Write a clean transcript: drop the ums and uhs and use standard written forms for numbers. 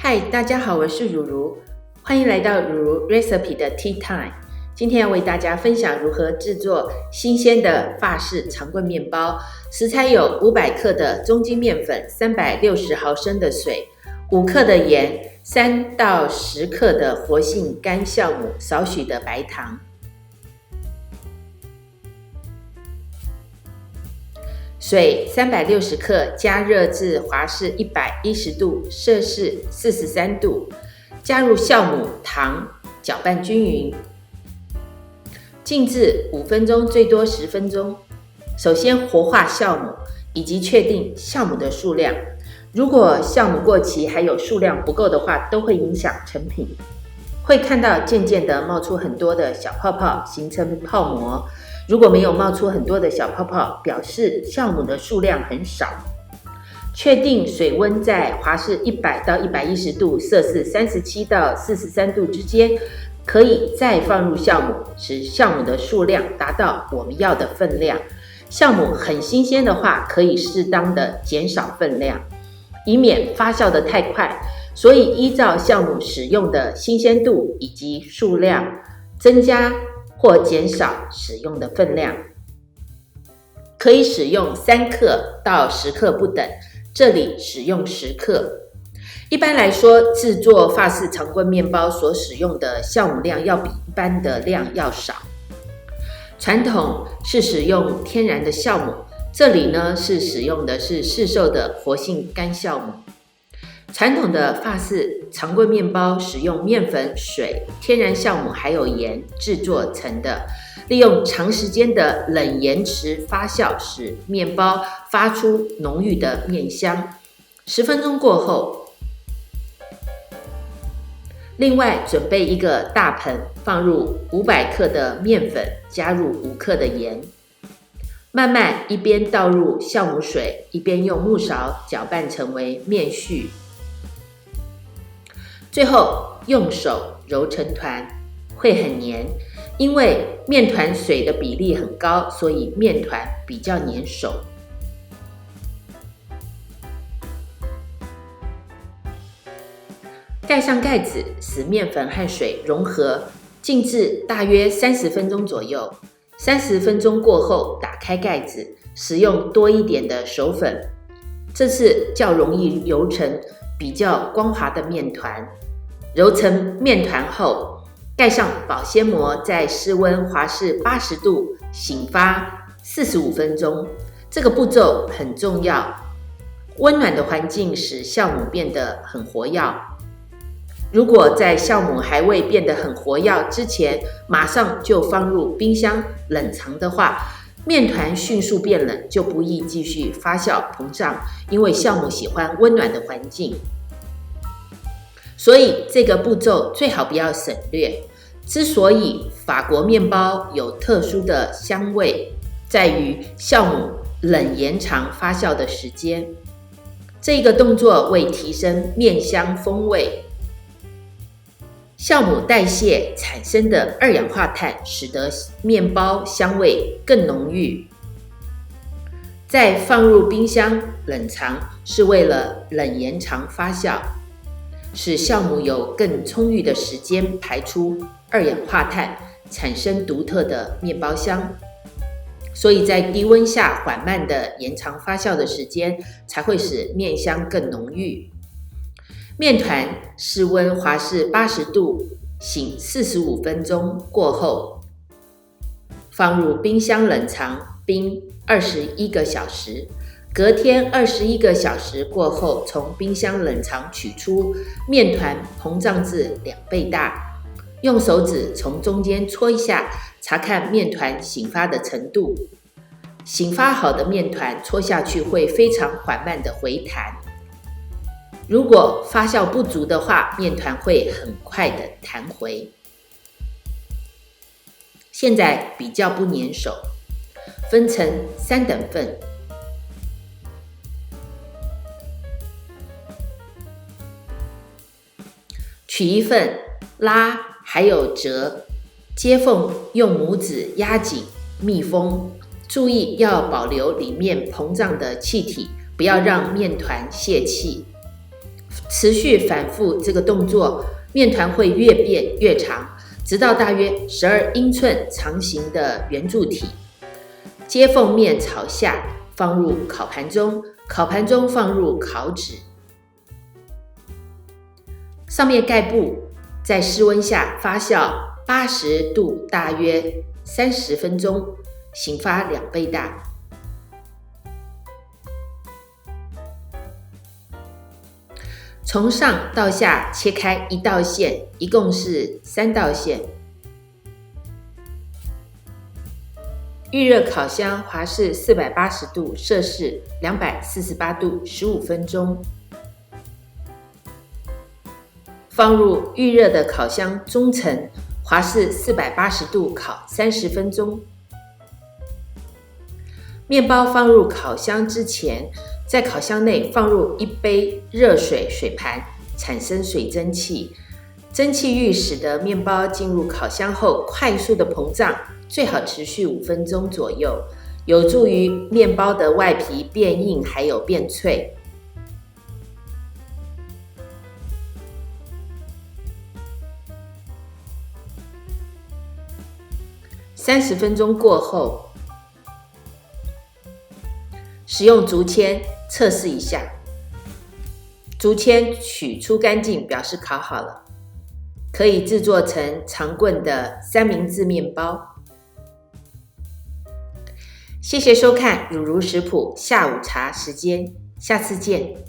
嗨，大家好，我是如如，欢迎来到如如 Recipe 的 Tea Time。今天要为大家分享如何制作新鲜的法式长棍面包。食材有500克的中筋面粉、360毫升的水、5克的盐、3到10克的活性干酵母、少许的白糖。水360克，加热至华氏110度摄氏43度，加入酵母、糖，搅拌均匀，静置5分钟，最多10分钟。首先活化酵母，以及确定酵母的数量。如果酵母过期还有数量不够的话，都会影响成品。会看到渐渐的冒出很多的小泡泡，形成泡沫。如果没有冒出很多的小泡泡，表示酵母的数量很少。确定水温在华氏100到110度摄氏37到43度之间，可以再放入酵母，使酵母的数量达到我们要的分量。酵母很新鲜的话，可以适当的减少分量，以免发酵的太快。所以依照酵母使用的新鲜度以及数量，增加或减少使用的分量，可以使用3克到10克不等，这里使用10克。一般来说，制作法式长棍面包所使用的酵母量要比一般的量要少。传统是使用天然的酵母，这里呢是使用的是市售的活性干酵母。传统的法式长棍面包使用面粉、水、天然酵母还有盐制作成的，利用长时间的冷延迟发酵，使面包发出浓郁的面香。10分钟过后，另外准备一个大盆，放入500克的面粉，加入5克的盐，慢慢一边倒入酵母水，一边用木勺搅拌成为面絮。最后用手揉成团，会很黏，因为面团水的比例很高，所以面团比较粘手。盖上盖子，使面粉和水融合，静置大约30分钟左右。30分钟过后，打开盖子，使用多一点的手粉，这次较容易揉成比较光滑的面团。揉成面团后，盖上保鲜膜，在室温华氏80度醒发45分钟。这个步骤很重要，温暖的环境使酵母变得很活跃。如果在酵母还未变得很活跃之前，马上就放入冰箱冷藏的话，面团迅速变冷，就不易继续发酵膨胀，因为酵母喜欢温暖的环境。所以这个步骤最好不要省略。之所以法国面包有特殊的香味，在于酵母冷延长发酵的时间。这个动作为提升面香风味，酵母代谢产生的二氧化碳使得面包香味更浓郁。再放入冰箱冷藏，是为了冷延长发酵，使酵母有更充裕的时间排出二氧化碳，产生独特的面包香。所以在低温下缓慢的延长发酵的时间，才会使面香更浓郁。面团室温华氏80度醒45分钟过后，放入冰箱冷藏，冰21个小时。隔天21个小时过后，从冰箱冷藏取出，面团膨胀至2倍大，用手指从中间戳一下，查看面团醒发的程度。醒发好的面团戳下去会非常缓慢的回弹，如果发酵不足的话，面团会很快的弹回。现在比较不粘手，分成3等份。取一份，拉还有折，接缝用拇指压紧密封，注意要保留里面膨胀的气体，不要让面团泄气。持续反复这个动作，面团会越变越长，直到大约12英寸长形的圆柱体。接缝面朝下，放入烤盘中，烤盘中放入烤纸，上面盖布，在室温下发酵80度大约30分钟，醒发2倍大。从上到下切开1道线，一共是3道线。预热烤箱华氏480度摄氏248度15分钟。放入预热的烤箱中层，华氏480度烤30分钟。面包放入烤箱之前，在烤箱内放入1杯热水水盘，产生水蒸气。蒸汽浴使得面包进入烤箱后快速的膨胀，最好持续5分钟左右，有助于面包的外皮变硬还有变脆。30分钟过后，使用竹签测试一下，竹签取出干净，表示烤好了，可以制作成长棍的三明治面包。谢谢收看乳如食谱下午茶时间，下次见。